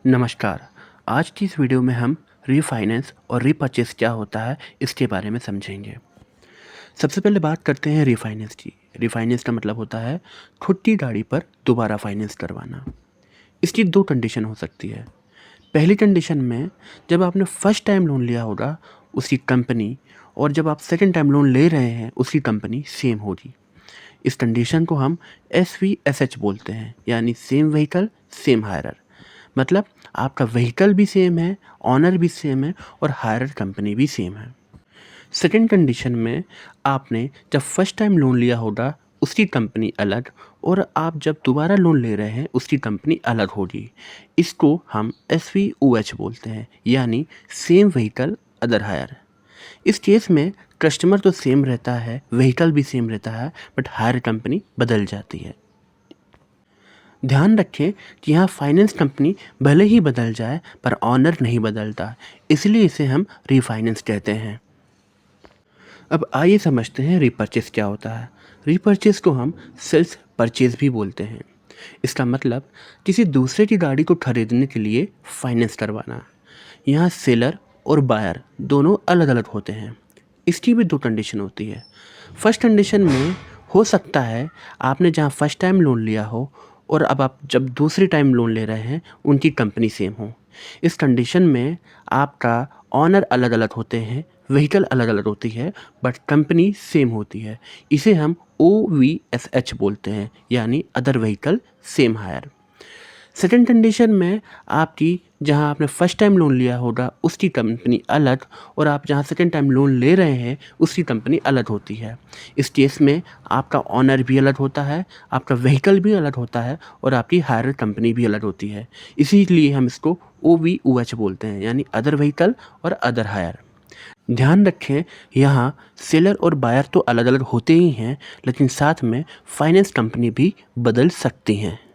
नमस्कार। आज की इस वीडियो में हम रीफाइनेंस और रीपर्चेस क्या होता है इसके बारे में समझेंगे। सबसे पहले बात करते हैं रीफाइनेंस की। रीफाइनेंस का मतलब होता है खुद की गाड़ी पर दोबारा फाइनेंस करवाना। इसकी दो कंडीशन हो सकती है। पहली कंडीशन में जब आपने फर्स्ट टाइम लोन लिया होगा उसकी कंपनी, और जब आप सेकंड टाइम लोन ले रहे हैं उसकी कंपनी सेम होगी। इस कंडीशन को हम SVSH बोलते हैं, यानी सेम व्हीकल सेम हायरर। मतलब आपका व्हीकल भी सेम है, ऑनर भी सेम है और हायरर कंपनी भी सेम है। सेकंड कंडीशन में आपने जब फर्स्ट टाइम लोन लिया होगा उसकी कंपनी अलग, और आप जब दोबारा लोन ले रहे हैं उसकी कंपनी अलग होगी। इसको हम SVOH बोलते हैं, यानी सेम व्हीकल अदर हायर। इस केस में कस्टमर तो सेम रहता है, व्हीकल भी सेम रहता है, बट हायर कंपनी बदल जाती है। ध्यान रखें कि यहाँ फाइनेंस कंपनी भले ही बदल जाए पर ऑनर नहीं बदलता, इसलिए इसे हम रीफाइनेंस कहते हैं। अब आइए समझते हैं रीपर्चेस क्या होता है। रीपर्चेस को हम सेल्स परचेज भी बोलते हैं। इसका मतलब किसी दूसरे की गाड़ी को खरीदने के लिए फाइनेंस करवाना। यहाँ सेलर और बायर दोनों अलग अलग होते हैं। इसकी भी दो कंडीशन होती है। फर्स्ट कंडीशन में हो सकता है आपने जहाँ फर्स्ट टाइम लोन लिया हो और अब आप जब दूसरी टाइम लोन ले रहे हैं उनकी कंपनी सेम हो। इस कंडीशन में आपका ऑनर अलग अलग होते हैं, व्हीकल अलग अलग होती है, बट कंपनी सेम होती है। इसे हम OVSH बोलते हैं, यानी other vehicle same higher. Second condition में आपकी जहां आपने फर्स्ट टाइम लोन लिया होगा उसकी कंपनी अलग, और आप जहां सेकंड टाइम लोन ले रहे हैं उसकी कंपनी अलग होती है। इस केस में आपका ऑनर भी अलग होता है, आपका व्हीकल भी अलग होता है और आपकी हायर कंपनी भी अलग होती है। इसीलिए हम इसको OVOH बोलते हैं, यानी अदर व्हीकल और अदर हायर। ध्यान रखें, यहाँ सेलर और बायर तो अलग अलग होते ही हैं, लेकिन साथ में फाइनेंस कंपनी भी बदल सकती हैं।